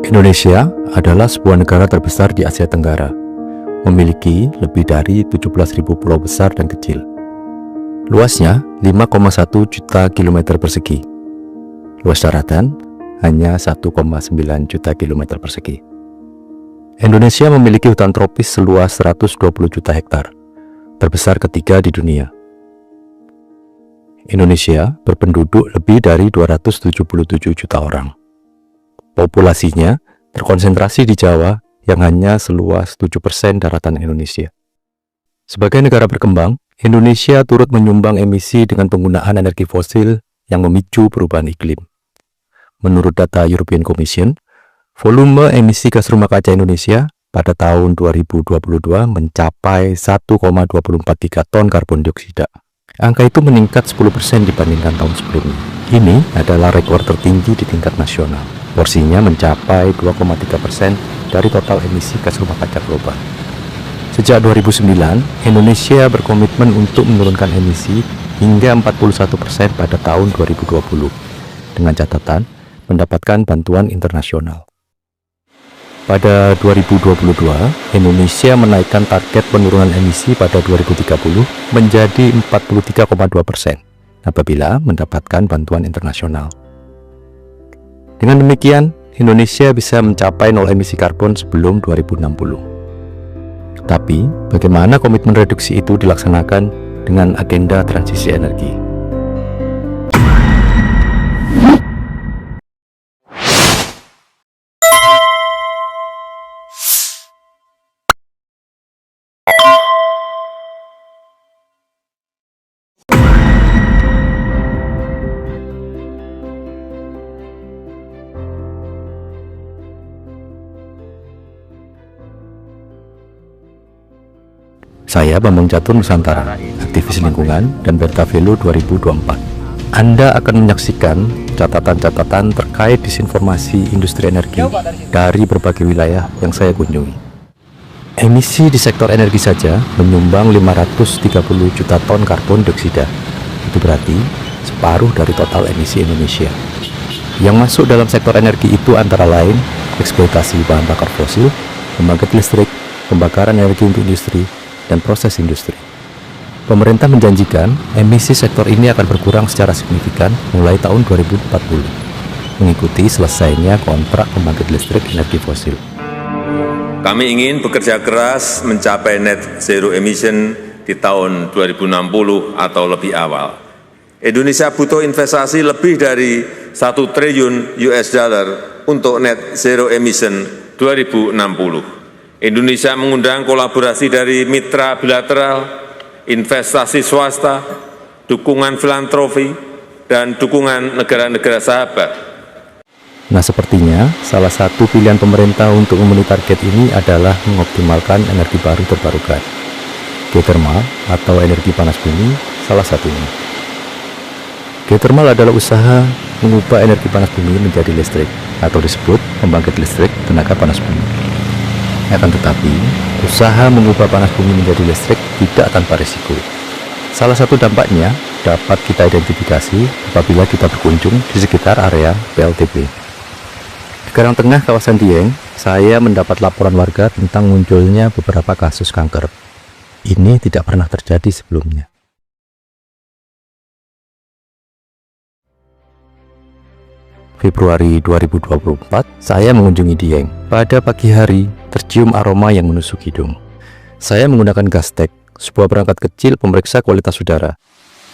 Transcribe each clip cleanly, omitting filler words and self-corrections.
Indonesia adalah sebuah negara terbesar di Asia Tenggara, memiliki lebih dari 17.000 pulau besar dan kecil. Luasnya 5,1 juta kilometer persegi. Luas daratan hanya 1,9 juta kilometer persegi. Indonesia memiliki hutan tropis seluas 120 juta hektar, terbesar ketiga di dunia. Indonesia berpenduduk lebih dari 277 juta orang. Populasinya terkonsentrasi di Jawa yang hanya seluas 7% daratan Indonesia. Sebagai negara berkembang, Indonesia turut menyumbang emisi dengan penggunaan energi fosil yang memicu perubahan iklim. Menurut data European Commission, volume emisi gas rumah kaca Indonesia pada tahun 2022 mencapai 1,243 ton karbon dioksida. Angka itu meningkat 10% dibandingkan tahun sebelumnya. Ini adalah rekor tertinggi di tingkat nasional. Porsinya mencapai 2,3% dari total emisi gas rumah kaca global. Sejak 2009, Indonesia berkomitmen untuk menurunkan emisi hingga 41% pada tahun 2020, dengan catatan mendapatkan bantuan internasional. Pada 2022, Indonesia menaikkan target penurunan emisi pada 2030 menjadi 43,2% apabila mendapatkan bantuan internasional. Dengan demikian, Indonesia bisa mencapai nol emisi karbon sebelum 2060. Tapi, bagaimana komitmen reduksi itu dilaksanakan dengan agenda transisi energi? Saya Bambang Catur Nusantara, aktivis lingkungan dan Bertavelo 2024. Anda akan menyaksikan catatan-catatan terkait disinformasi industri energi dari berbagai wilayah yang saya kunjungi. Emisi di sektor energi saja menyumbang 530 juta ton karbon dioksida. Itu berarti separuh dari total emisi Indonesia. Yang masuk dalam sektor energi itu antara lain eksploitasi bahan bakar fosil, pembangkit listrik, pembakaran energi untuk industri, dan proses industri. Pemerintah menjanjikan emisi sektor ini akan berkurang secara signifikan mulai tahun 2040, mengikuti selesainya kontrak pembangkit listrik energi fosil. Kami ingin bekerja keras mencapai net zero emission di tahun 2060 atau lebih awal. Indonesia butuh investasi lebih dari 1 triliun US dollar untuk net zero emission 2060. Indonesia mengundang kolaborasi dari mitra bilateral, investasi swasta, dukungan filantropi, dan dukungan negara-negara sahabat. Nah, sepertinya salah satu pilihan pemerintah untuk memenuhi target ini adalah mengoptimalkan energi baru terbarukan. Geothermal atau energi panas bumi salah satunya. Geothermal adalah usaha mengubah energi panas bumi menjadi listrik, atau disebut pembangkit listrik tenaga panas bumi. Akan tetapi, usaha mengubah panas bumi menjadi listrik tidak tanpa risiko. Salah satu dampaknya dapat kita identifikasi apabila kita berkunjung di sekitar area PLTP. Di Karangtengah, kawasan Dieng, saya mendapat laporan warga tentang munculnya beberapa kasus kanker. Ini tidak pernah terjadi sebelumnya. Februari 2024, saya mengunjungi Dieng. Pada pagi hari, tercium aroma yang menusuk hidung. Saya menggunakan Gastec, sebuah perangkat kecil pemeriksa kualitas udara.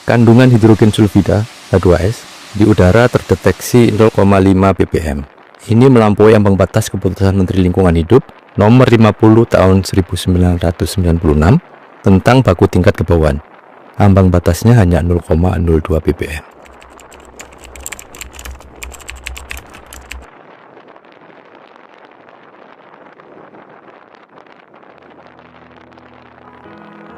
Kandungan hidrogen sulfida H2S di udara terdeteksi 0,5 ppm. Ini melampaui ambang batas keputusan Menteri Lingkungan Hidup nomor 50 tahun 1996 tentang baku tingkat kebauan. Ambang batasnya hanya 0,02 ppm.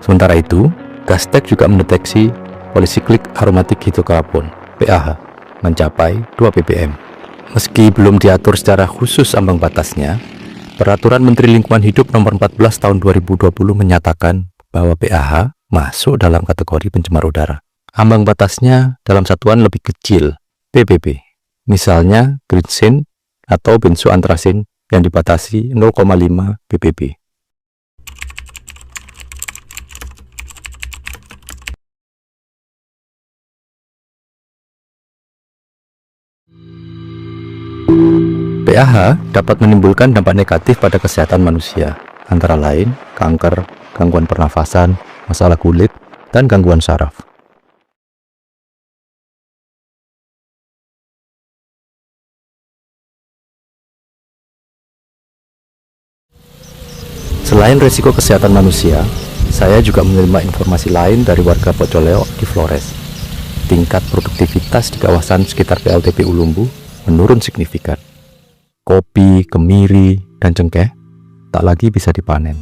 Sementara itu, Gastec juga mendeteksi polycyclic aromatic hydrocarbon (PAH) mencapai 2 ppm. Meski belum diatur secara khusus ambang batasnya, Peraturan Menteri Lingkungan Hidup Nomor 14 Tahun 2020 menyatakan bahwa PAH masuk dalam kategori pencemar udara. Ambang batasnya dalam satuan lebih kecil, ppb. Misalnya Green Sin atau benzoantrasin yang dibatasi 0,5 ppb. PAH dapat menimbulkan dampak negatif pada kesehatan manusia, antara lain kanker, gangguan pernafasan, masalah kulit, dan gangguan saraf. Selain risiko kesehatan manusia, saya juga menerima informasi lain dari warga Pocoleo di Flores. Tingkat produktivitas di kawasan sekitar PLTP Ulumbu menurun signifikan. Kopi, kemiri, dan cengkeh tak lagi bisa dipanen.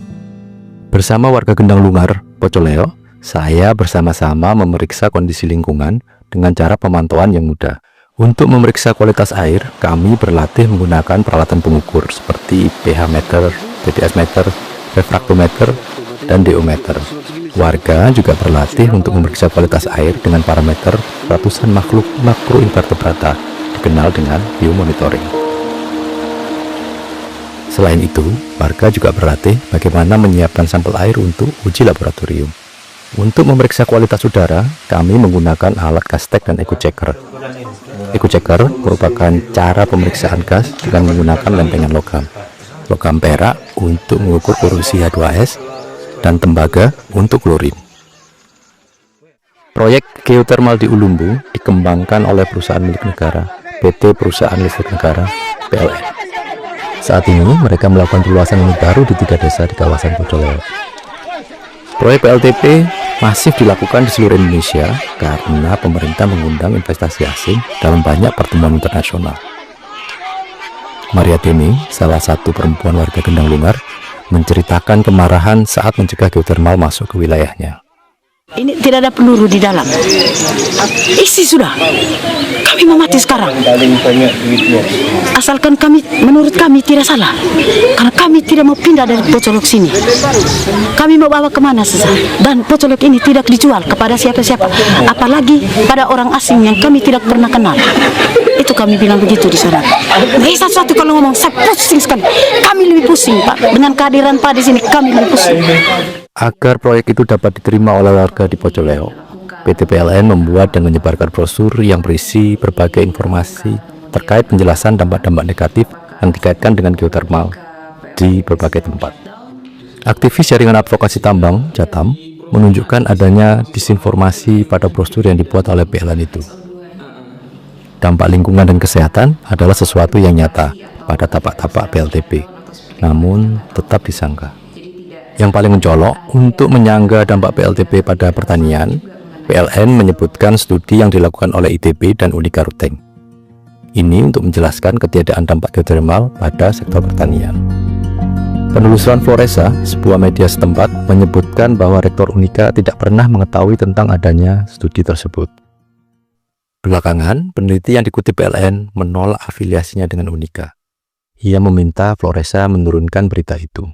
Bersama warga Gendang Lungar, Pocoleo, saya bersama-sama memeriksa kondisi lingkungan dengan cara pemantauan yang mudah. Untuk memeriksa kualitas air, kami berlatih menggunakan peralatan pengukur seperti pH meter, TDS meter, refraktometer, dan DO meter. Warga juga berlatih untuk memeriksa kualitas air dengan parameter ratusan makhluk makroinvertebrata, dikenal dengan biomonitoring. Selain itu, warga juga berlatih bagaimana menyiapkan sampel air untuk uji laboratorium. Untuk memeriksa kualitas udara, kami menggunakan alat Gastec dan EcoChecker. EcoChecker merupakan cara pemeriksaan gas dengan menggunakan lempengan logam perak untuk mengukur korupsi H2S, dan tembaga untuk klorin. Proyek geotermal di Ulumbu dikembangkan oleh perusahaan milik negara, PT Perusahaan Listrik Negara, PLN. Saat ini, mereka melakukan perluasan unit baru di 3 desa di kawasan Pocoleo. Proyek PLTP masif dilakukan di seluruh Indonesia karena pemerintah mengundang investasi asing dalam banyak pertemuan internasional. Maria Temi, salah satu perempuan warga Gendang Lungar, menceritakan kemarahan saat mencegah geotermal masuk ke wilayahnya. Ini tidak ada peluru di dalam. Isi sudah. Kami mau mati sekarang. Asalkan kami, menurut kami tidak salah. Karena kami tidak mau pindah dari Pocolok sini. Kami mau bawa kemana saja. Dan Pocolok ini tidak dijual kepada siapa-siapa. Apalagi pada orang asing yang kami tidak pernah kenal. Itu kami bilang begitu di sana. Satu-satu kalau ngomong, saya pusing sekali. Kami lebih pusing, Pak. Dengan kehadiran Pak di sini, kami lebih pusing. Agar proyek itu dapat diterima oleh warga di Pocoleo, PT PLN membuat dan menyebarkan brosur yang berisi berbagai informasi terkait penjelasan dampak-dampak negatif yang dikaitkan dengan geotermal di berbagai tempat. Aktivis jaringan advokasi tambang, Jatam, menunjukkan adanya disinformasi pada brosur yang dibuat oleh PLN itu. Dampak lingkungan dan kesehatan adalah sesuatu yang nyata pada tapak-tapak PLTP, namun tetap disangka. Yang paling mencolok, untuk menyangga dampak PLTP pada pertanian, PLN menyebutkan studi yang dilakukan oleh ITB dan Unika Ruteng. Ini untuk menjelaskan ketiadaan dampak geotermal pada sektor pertanian. Penelusuran Floresa, sebuah media setempat, menyebutkan bahwa Rektor Unika tidak pernah mengetahui tentang adanya studi tersebut. Belakangan, peneliti yang dikutip PLN menolak afiliasinya dengan Unika. Ia meminta Floresa menurunkan berita itu.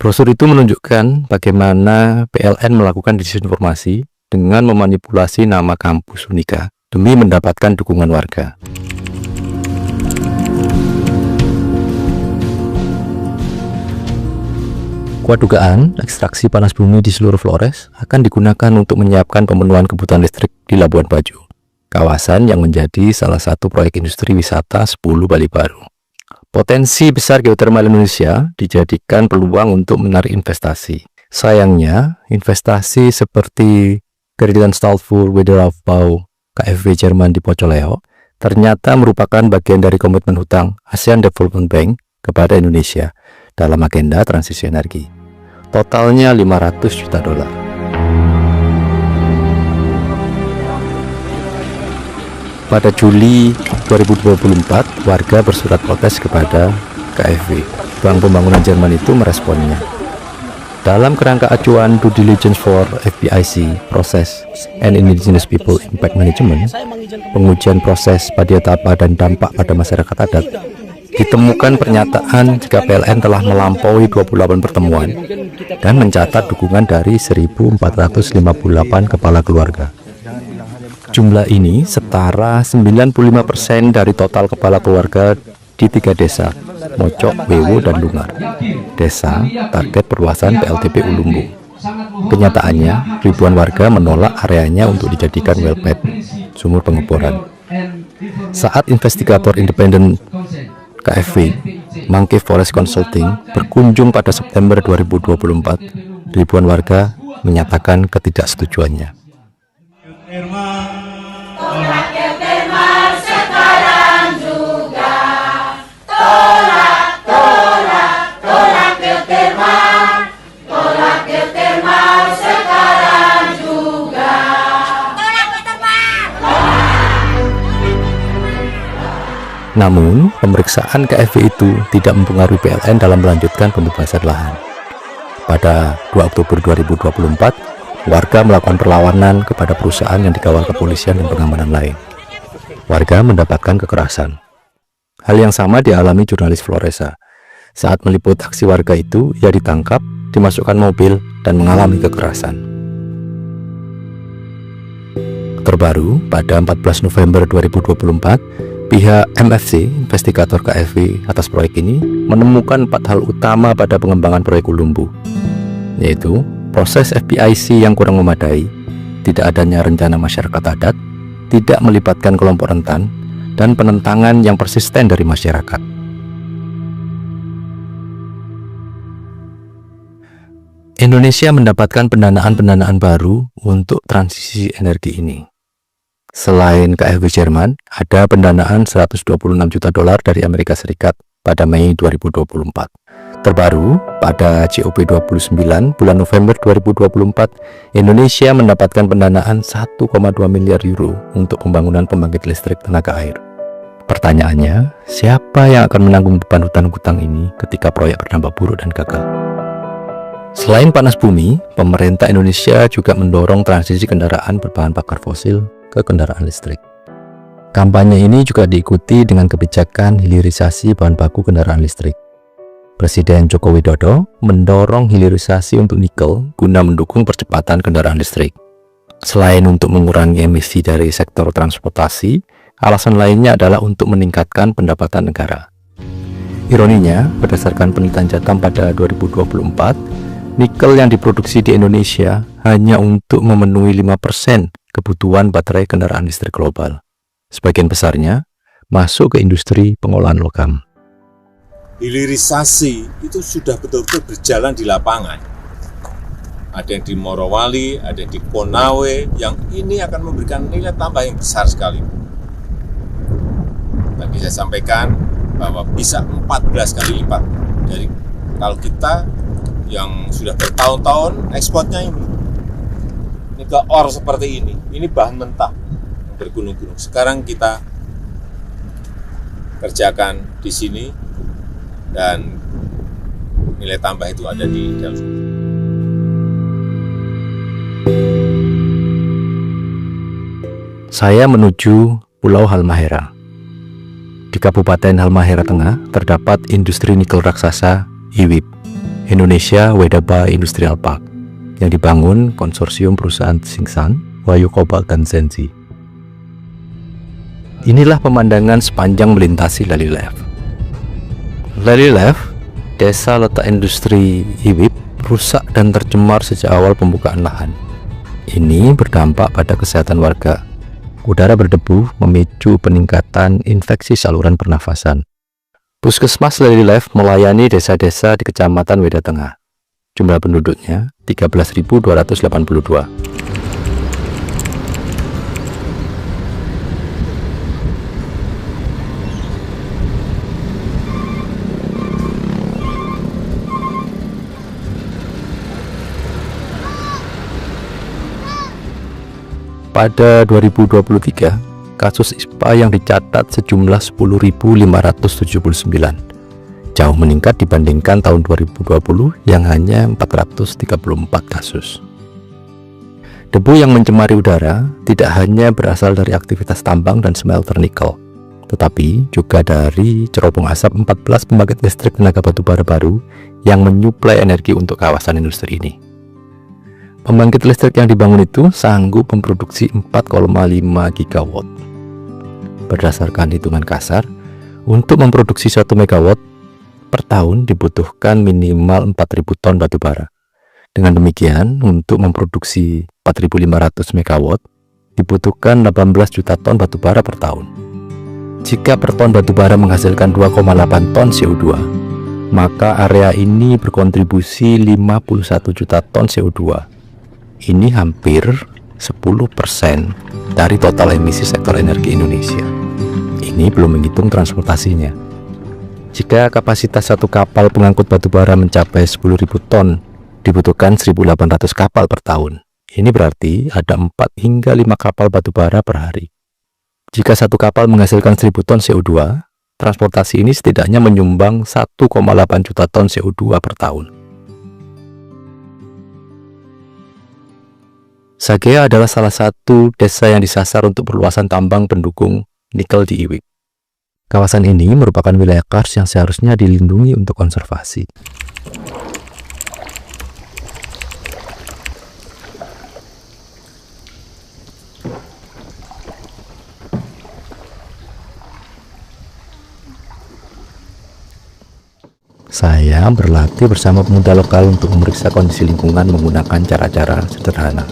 Brosur itu menunjukkan bagaimana PLN melakukan disinformasi dengan memanipulasi nama kampus Unika demi mendapatkan dukungan warga. Kuat dugaan, ekstraksi panas bumi di seluruh Flores akan digunakan untuk menyiapkan pemenuhan kebutuhan listrik di Labuan Bajo, kawasan yang menjadi salah satu proyek industri wisata 10 Bali Baru. Potensi besar geotermal Indonesia dijadikan peluang untuk menarik investasi. Sayangnya, investasi seperti Kreditan Stahlfur Wiederaufbau KfW Jerman di Pocoleo ternyata merupakan bagian dari komitmen hutang ASEAN Development Bank kepada Indonesia dalam agenda transisi energi. Totalnya $500 juta. Pada Juli 2024, warga bersurat protes kepada KfW. Bank Pembangunan Jerman itu meresponnya. Dalam kerangka acuan Due Diligence for FPIC, Process and Indigenous People Impact Management, pengujian proses padiatapa dan dampak pada masyarakat adat, ditemukan pernyataan jika PLN telah melampaui 28 pertemuan dan mencatat dukungan dari 1.458 kepala keluarga. Jumlah ini setara 95% dari total kepala keluarga di 3 desa, Mocok, Wewo, dan Lungar. Desa target perluasan PLTP Ulumbu. Kenyataannya, ribuan warga menolak areanya untuk dijadikan wellpad, sumur pengeboran. Saat investigator independen KFW, Monkey Forest Consulting, berkunjung pada September 2024, ribuan warga menyatakan ketidaksetujuannya. Namun, pemeriksaan KFW itu tidak mempengaruhi PLN dalam melanjutkan pembebasan lahan. Pada 2 Oktober 2024, warga melakukan perlawanan kepada perusahaan yang dikawal kepolisian dan pengamanan lain. Warga mendapatkan kekerasan. Hal yang sama dialami jurnalis Floresa. Saat meliput aksi warga itu, ia ditangkap, dimasukkan mobil, dan mengalami kekerasan. Terbaru, pada 14 November 2024, pihak MFC, investigator KFW atas proyek ini, menemukan 4 hal utama pada pengembangan proyek Ulumbu, yaitu proses FPIC yang kurang memadai, tidak adanya rencana masyarakat adat, tidak melibatkan kelompok rentan, dan penentangan yang persisten dari masyarakat. Indonesia mendapatkan pendanaan baru untuk transisi energi ini. Selain KFW Jerman, ada pendanaan 126 juta dolar dari Amerika Serikat pada Mei 2024. Terbaru, pada COP29 bulan November 2024, Indonesia mendapatkan pendanaan 1,2 miliar euro untuk pembangunan pembangkit listrik tenaga air. Pertanyaannya, siapa yang akan menanggung beban hutang-hutang ini ketika proyek berdampak buruk dan gagal? Selain panas bumi, pemerintah Indonesia juga mendorong transisi kendaraan berbahan bakar fosil ke kendaraan listrik. Kampanye ini juga diikuti dengan kebijakan hilirisasi bahan baku kendaraan listrik. Presiden Joko Widodo mendorong hilirisasi untuk nikel guna mendukung percepatan kendaraan listrik. Selain untuk mengurangi emisi dari sektor transportasi, alasan lainnya adalah untuk meningkatkan pendapatan negara. Ironinya, berdasarkan penelitian Jatam pada 2024, nikel yang diproduksi di Indonesia hanya untuk memenuhi 5% kebutuhan baterai kendaraan listrik global. Sebagian besarnya masuk ke industri pengolahan logam. Hilirisasi itu sudah betul-betul berjalan di lapangan. Ada yang di Morowali, ada yang di Konawe, yang ini akan memberikan nilai tambah yang besar sekali. Tadi saya sampaikan bahwa bisa 14 kali lipat dari kalau kita yang sudah bertahun-tahun ekspornya ini ke ore seperti ini bahan mentah bergunung-gunung. Sekarang kita kerjakan di sini dan nilai tambah itu ada di dalam. Saya menuju Pulau Halmahera. Di Kabupaten Halmahera Tengah terdapat industri nikel raksasa IWIP, Indonesia Wedaba Industrial Park, yang dibangun konsorsium perusahaan Tsingshan, Huayu Cobalt, dan Zenzi. Inilah pemandangan sepanjang melintasi Lalilev. Lalilev, desa letak industri IWIP, rusak dan tercemar sejak awal pembukaan lahan. Ini berdampak pada kesehatan warga. Udara berdebu memicu peningkatan infeksi saluran pernafasan. Puskesmas Lalilev melayani desa-desa di Kecamatan Weda Tengah. Jumlah penduduknya 13.282. Pada 2023, kasus ISPA yang dicatat sejumlah 10.579, jauh meningkat dibandingkan tahun 2020 yang hanya 434 kasus. Debu yang mencemari udara tidak hanya berasal dari aktivitas tambang dan smelter nikel, tetapi juga dari cerobong asap 14 pembangkit listrik tenaga batubara baru yang menyuplai energi untuk kawasan industri ini. Pembangkit listrik yang dibangun itu sanggup memproduksi 4,5 gigawatt. Berdasarkan hitungan kasar, Untuk memproduksi 1 megawatt per tahun dibutuhkan minimal 4.000 ton batu bara. Dengan demikian, untuk memproduksi 4.500 megawatt dibutuhkan 18 juta ton batu bara per tahun. Jika per ton batu bara menghasilkan 2,8 ton CO2, maka area ini berkontribusi 51 juta ton CO2. Ini hampir 10% dari total emisi sektor energi Indonesia. Ini belum menghitung transportasinya. Jika kapasitas satu kapal pengangkut batu bara mencapai 10.000 ton, dibutuhkan 1.800 kapal per tahun. Ini berarti ada 4 hingga 5 kapal batu bara per hari. Jika satu kapal menghasilkan 1.000 ton CO2, transportasi ini setidaknya menyumbang 1,8 juta ton CO2 per tahun. Sagea adalah salah satu desa yang disasar untuk perluasan tambang pendukung nikel di Iwip. Kawasan ini merupakan wilayah kars yang seharusnya dilindungi untuk konservasi. Saya berlatih bersama pemuda lokal untuk memeriksa kondisi lingkungan menggunakan cara-cara sederhana.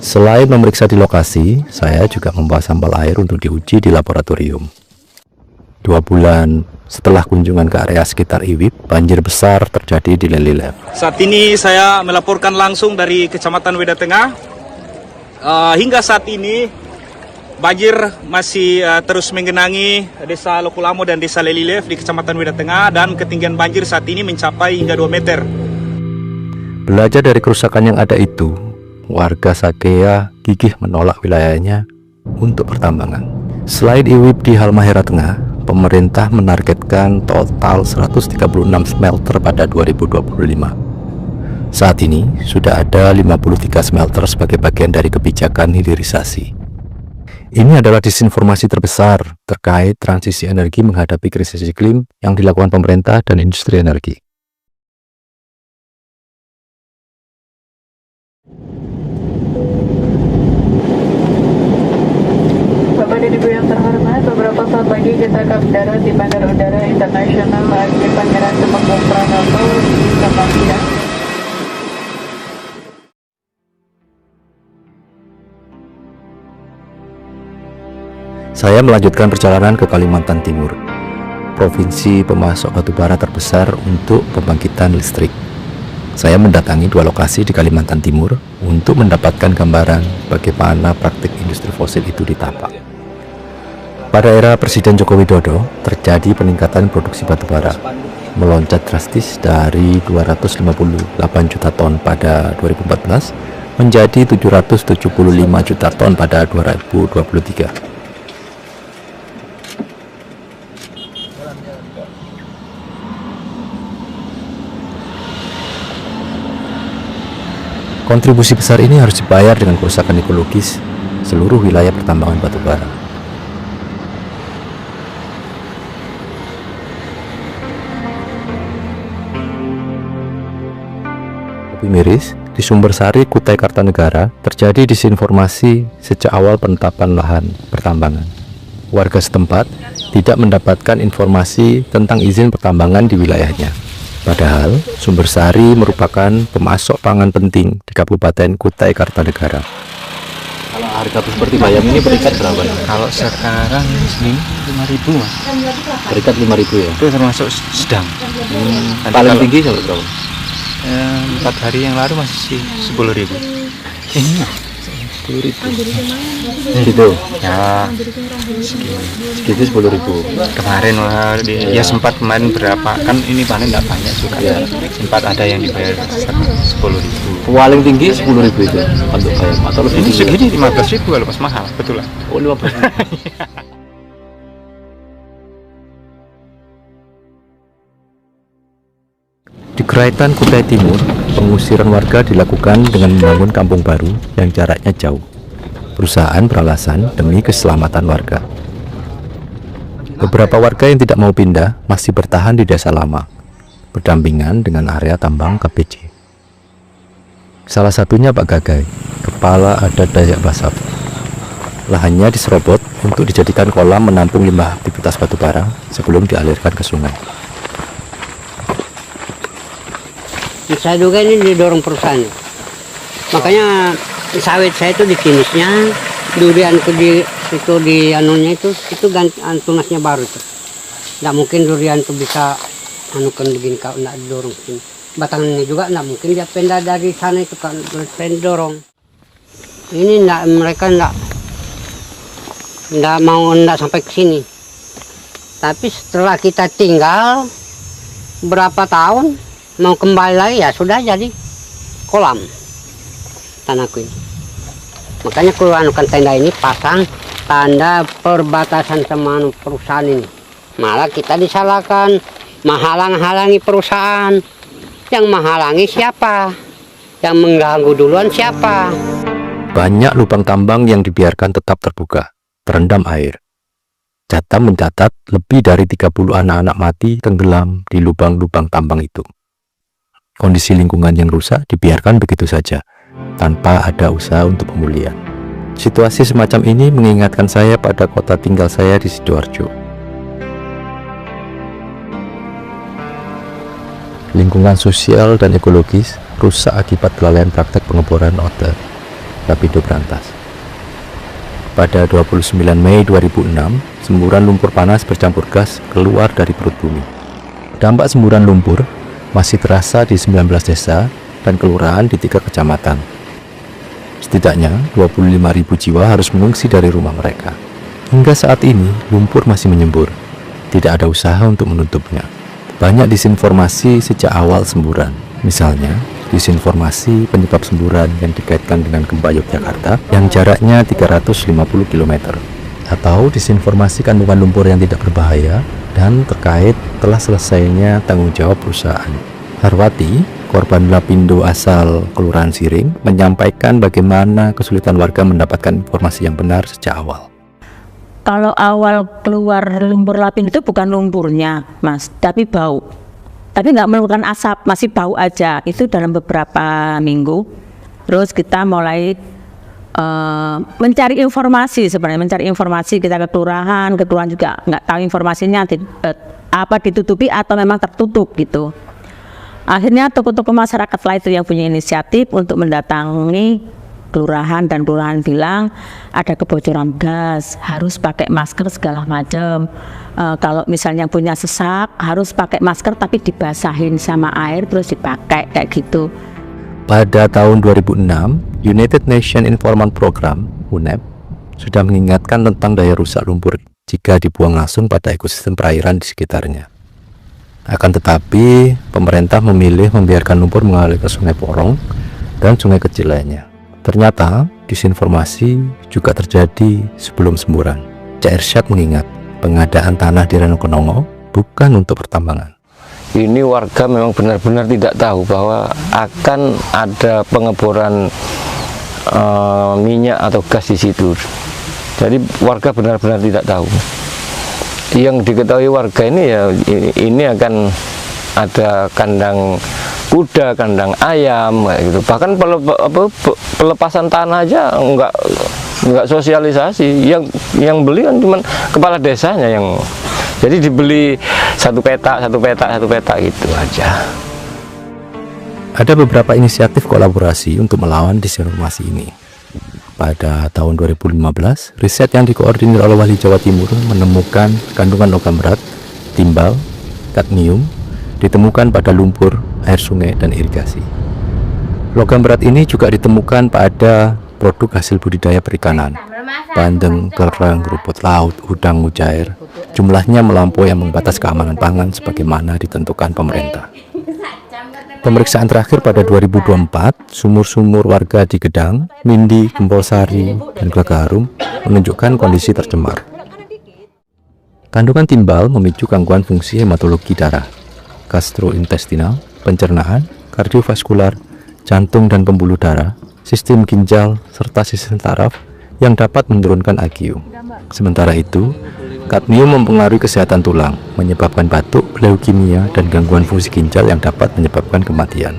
Selain memeriksa di lokasi, saya juga membawa sampel air untuk diuji di laboratorium. 2 bulan setelah kunjungan ke area sekitar Iwip, banjir besar terjadi di Lelilep. Saat ini saya melaporkan langsung dari Kecamatan Weda Tengah. Hingga saat ini banjir masih terus menggenangi Desa Lokulamo dan Desa Lelilep di Kecamatan Weda Tengah, dan ketinggian banjir saat ini mencapai hingga 2 meter. Belajar dari kerusakan yang ada itu, warga Sagea gigih menolak wilayahnya untuk pertambangan. Selain Iwip di Halmahera Tengah, pemerintah menargetkan total 136 smelter pada 2025. Saat ini sudah ada 53 smelter sebagai bagian dari kebijakan hilirisasi. Ini adalah disinformasi terbesar terkait transisi energi menghadapi krisis iklim yang dilakukan pemerintah dan industri energi. Bapak dan Ibu yang terhormat, beberapa saat lagi kita akan mendarat di Bandara Udara Internasional Adi Pangeran Temanggung Pranoto di Kamasia. Saya melanjutkan perjalanan ke Kalimantan Timur, provinsi pemasok batubara terbesar untuk pembangkitan listrik. Saya mendatangi 2 lokasi di Kalimantan Timur untuk mendapatkan gambaran bagaimana praktik industri fosil itu ditapak. Pada era Presiden Joko Widodo, terjadi peningkatan produksi batubara, melonjak drastis dari 258 juta ton pada 2014 menjadi 775 juta ton pada 2023. Kontribusi besar ini harus dibayar dengan kerusakan ekologis seluruh wilayah pertambangan batubara. Lebih miris, di Sumbersari, Kutai Kartanegara, terjadi disinformasi sejak awal penetapan lahan pertambangan. Warga setempat tidak mendapatkan informasi tentang izin pertambangan di wilayahnya. Padahal Sumbersari merupakan pemasok pangan penting di Kabupaten Kutai Kartanegara. Kalau harga seperti bayam ini berikat berapa? Kalau sekarang ini 5.000 Mas. Berikat 5.000 ya? Itu termasuk sedang. Paling tinggi sampai berapa? 4 hari yang lalu masih 10.000. Ini 10.000. Gitu? Ya, Segitu 10.000. kemarin ya sempat kemarin berapa, kan ini panen nggak banyak juga. Ya. Sempat ada yang dibayar 10.000. Paling tinggi 10.000 itu untuk bayam atau lebih Ini tinggi? segini 15.000 kalau pas mahal, betul lah. Oh, 15.000. Di Keraitan Kutai Timur, pengusiran warga dilakukan dengan membangun kampung baru yang jaraknya jauh. Perusahaan beralasan demi keselamatan warga. Beberapa warga yang tidak mau pindah masih bertahan di desa lama, berdampingan dengan area tambang KPJ. Salah satunya Pak Gagai, Kepala Adat Dayak Basab. Lahannya diserobot untuk dijadikan kolam menampung limbah aktivitas batubara sebelum dialirkan ke sungai. Saya duga ini didorong perusahaan. Makanya sawit saya itu di finisnya, durianku di anunya itu ganti tunasnya baru itu. Nggak mungkin durian itu bisa anukan begini kalau nggak didorong sini. Batangnya juga nggak mungkin dia pindah dari sana itu kan dorong. Ini mereka nggak mau sampai ke sini. Tapi setelah kita tinggal berapa tahun mau kembali lagi ya sudah jadi kolam tanahku ini. Makanya keluarkan tenda ini pasang tanda perbatasan sama perusahaan ini. Malah kita disalahkan menghalang-halangi perusahaan. Yang menghalangi siapa? Yang mengganggu duluan siapa? Banyak lubang tambang yang dibiarkan tetap terbuka, terendam air. Jatam mencatat lebih dari 30 anak-anak mati tenggelam di lubang-lubang tambang itu. Kondisi lingkungan yang rusak dibiarkan begitu saja, tanpa ada usaha untuk pemulihan. Situasi semacam ini mengingatkan saya pada kota tinggal saya di Sidoarjo. Lingkungan sosial dan ekologis rusak akibat kelalaian praktek pengeboran order Lapindo Brantas. Pada 29 Mei 2006, semburan lumpur panas bercampur gas keluar dari perut bumi. Dampak semburan lumpur masih terasa di 19 desa dan kelurahan di 3 kecamatan. Setidaknya 25.000 jiwa harus mengungsi dari rumah mereka. Hingga saat ini, lumpur masih menyembur. Tidak ada usaha untuk menutupnya. Banyak disinformasi sejak awal semburan. Misalnya, disinformasi penyebab semburan yang dikaitkan dengan gempa Yogyakarta yang jaraknya 350 km. Atau disinformasi kandungan lumpur yang tidak berbahaya dan terkait telah selesainya tanggung jawab perusahaan. Harwati, korban Lapindo asal Kelurahan Siring, menyampaikan bagaimana kesulitan warga mendapatkan informasi yang benar sejak awal. Kalau awal keluar lumpur Lapindo itu bukan lumpurnya, Mas, tapi bau. Tapi nggak mengeluarkan asap, masih bau aja. Itu dalam beberapa minggu. Terus kita mulai mencari informasi sebenarnya, mencari informasi kita ke kelurahan juga nggak tahu informasinya apa ditutupi atau memang tertutup gitu. Akhirnya toko-toko masyarakat lah itu yang punya inisiatif untuk mendatangi kelurahan, dan kelurahan bilang ada kebocoran gas, harus pakai masker segala macam. Kalau misalnya punya sesak harus pakai masker tapi dibasahin sama air terus dipakai kayak gitu. Pada tahun 2006, United Nations Environment Program (UNEP) sudah mengingatkan tentang daya rusak lumpur jika dibuang langsung pada ekosistem perairan di sekitarnya. Akan tetapi, pemerintah memilih membiarkan lumpur mengalir ke Sungai Porong dan sungai kecil lainnya. Ternyata, disinformasi juga terjadi sebelum semburan. Cak Irsyad mengingat, pengadaan tanah di Ranokonongo bukan untuk pertambangan. Ini warga memang benar-benar tidak tahu bahwa akan ada pengeboran minyak atau gas di situ. Jadi warga benar-benar tidak tahu. Yang diketahui warga ini ya ini akan ada kandang kuda, kandang ayam, kayak gitu. Bahkan pelepasan tanah aja nggak sosialisasi. Yang beli kan cuma kepala desanya yang. Jadi dibeli satu peta gitu aja. Ada beberapa inisiatif kolaborasi untuk melawan disinformasi ini. Pada tahun 2015, riset yang dikoordinir oleh Wali Jawa Timur menemukan kandungan logam berat, timbal, kadmium, ditemukan pada lumpur, air sungai, dan irigasi. Logam berat ini juga ditemukan pada produk hasil budidaya perikanan, bandeng, kerang, rumput laut, udang mujair. Jumlahnya melampaui yang membatas keamanan pangan sebagaimana ditentukan pemerintah. Pemeriksaan terakhir pada 2024, sumur-sumur warga di Gedang, Mindi, Gempolsari, dan Gelagaharum menunjukkan kondisi tercemar. Kandungan timbal memicu gangguan fungsi hematologi darah, gastrointestinal, pencernaan, kardiovaskular, jantung dan pembuluh darah, sistem ginjal, serta sistem saraf yang dapat menurunkan IQ. Sementara itu, kadmium mempengaruhi kesehatan tulang, menyebabkan batuk, leukemia, dan gangguan fungsi ginjal yang dapat menyebabkan kematian.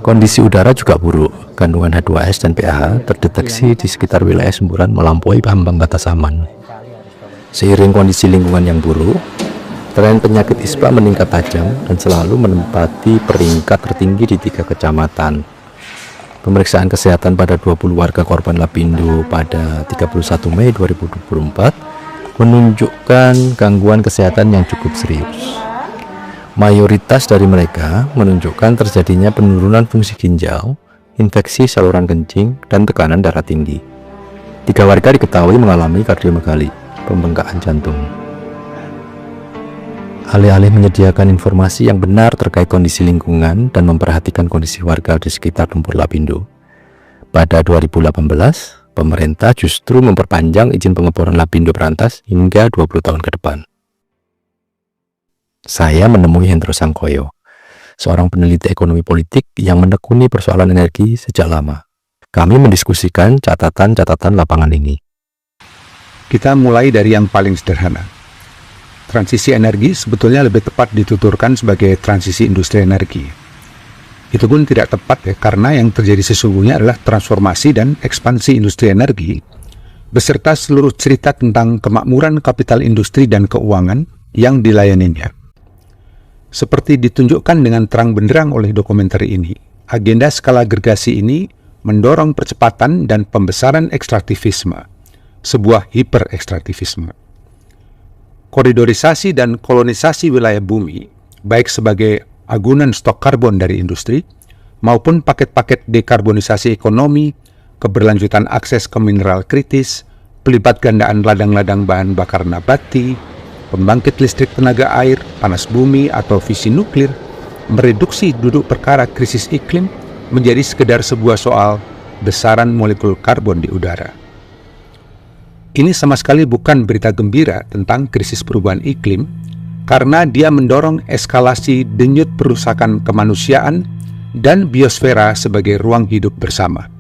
Kondisi udara juga buruk. Kandungan H2S dan pH terdeteksi di sekitar wilayah semburan melampaui ambang batas aman. Seiring kondisi lingkungan yang buruk, tren penyakit ISPA meningkat tajam dan selalu menempati peringkat tertinggi di 3 kecamatan. Pemeriksaan kesehatan pada 20 warga korban Lapindo pada 31 Mei 2024 menunjukkan gangguan kesehatan yang cukup serius. Mayoritas dari mereka menunjukkan terjadinya penurunan fungsi ginjal, infeksi saluran kencing, dan tekanan darah tinggi. 3 warga diketahui mengalami kardiomegali, pembengkakan jantung. Alih-alih menyediakan informasi yang benar terkait kondisi lingkungan dan memperhatikan kondisi warga di sekitar lumpur Lapindo, pada 2018, pemerintah justru memperpanjang izin pengeboran Lapindo Berantas hingga 20 tahun ke depan. Saya menemui Hendro Sangkoyo, seorang peneliti ekonomi politik yang menekuni persoalan energi sejak lama. Kami mendiskusikan catatan-catatan lapangan ini. Kita mulai dari yang paling sederhana. Transisi energi sebetulnya lebih tepat dituturkan sebagai transisi industri energi. Itu pun tidak tepat ya, karena yang terjadi sesungguhnya adalah transformasi dan ekspansi industri energi, beserta seluruh cerita tentang kemakmuran kapital industri dan keuangan yang dilayaninya. Seperti ditunjukkan dengan terang benderang oleh dokumenter ini, agenda skala agregasi ini mendorong percepatan dan pembesaran ekstraktivisme, sebuah hiperekstraktivisme. Koridorisasi dan kolonisasi wilayah bumi, baik sebagai agunan stok karbon dari industri, maupun paket-paket dekarbonisasi ekonomi, keberlanjutan akses ke mineral kritis, pelibat gandaan ladang-ladang bahan bakar nabati, pembangkit listrik tenaga air, panas bumi, atau fisi nuklir, mereduksi duduk perkara krisis iklim menjadi sekedar sebuah soal besaran molekul karbon di udara. Ini sama sekali bukan berita gembira tentang krisis perubahan iklim, karena dia mendorong eskalasi denyut perusakan kemanusiaan dan biosfera sebagai ruang hidup bersama.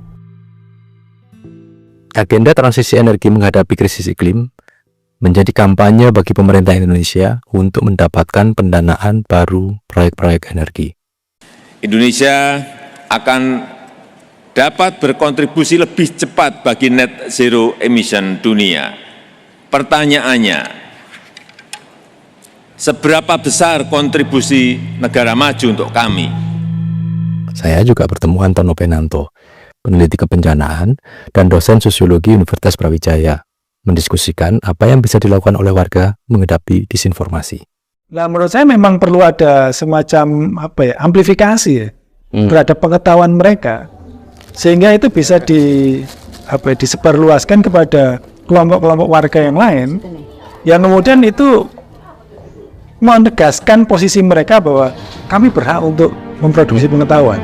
Agenda transisi energi menghadapi krisis iklim menjadi kampanye bagi pemerintah Indonesia untuk mendapatkan pendanaan baru proyek-proyek energi. Indonesia akan dapat berkontribusi lebih cepat bagi net zero emission dunia. Pertanyaannya, seberapa besar kontribusi negara maju untuk kami? Saya juga bertemu Antono Penanto, peneliti kebencanaan dan dosen sosiologi Universitas Brawijaya, mendiskusikan apa yang bisa dilakukan oleh warga menghadapi disinformasi. Nah, menurut saya memang perlu ada semacam amplifikasi ya, terhadap pengetahuan mereka, sehingga itu bisa disebarluaskan kepada kelompok-kelompok warga yang lain, yang kemudian itu menegaskan posisi mereka bahwa kami berhak untuk memproduksi pengetahuan.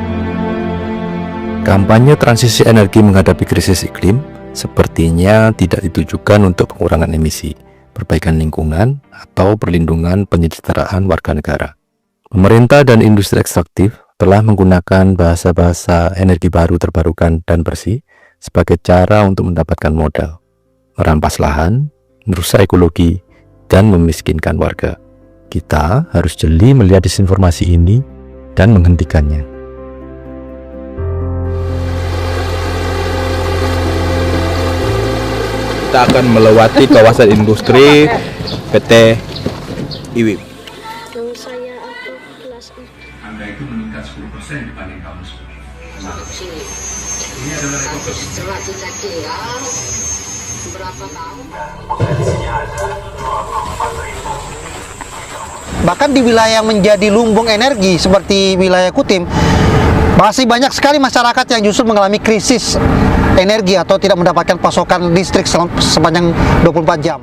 Kampanye transisi energi menghadapi krisis iklim sepertinya tidak ditujukan untuk pengurangan emisi, perbaikan lingkungan, atau perlindungan penyejahteraan warga negara. Pemerintah dan industri ekstraktif telah menggunakan bahasa-bahasa energi baru terbarukan dan bersih sebagai cara untuk mendapatkan modal, merampas lahan, merusak ekologi, dan memiskinkan warga. Kita harus jeli melihat disinformasi ini dan menghentikannya. Kita akan melewati kawasan industri PT IWIP. Anda itu meningkat 10% dibanding tahun sebelumnya. Ini adalah rekor setelah kita tinggal berapa tahun? Bahkan di wilayah yang menjadi lumbung energi seperti wilayah Kutim, masih banyak sekali masyarakat yang justru mengalami krisis energi atau tidak mendapatkan pasokan listrik sepanjang 24 jam.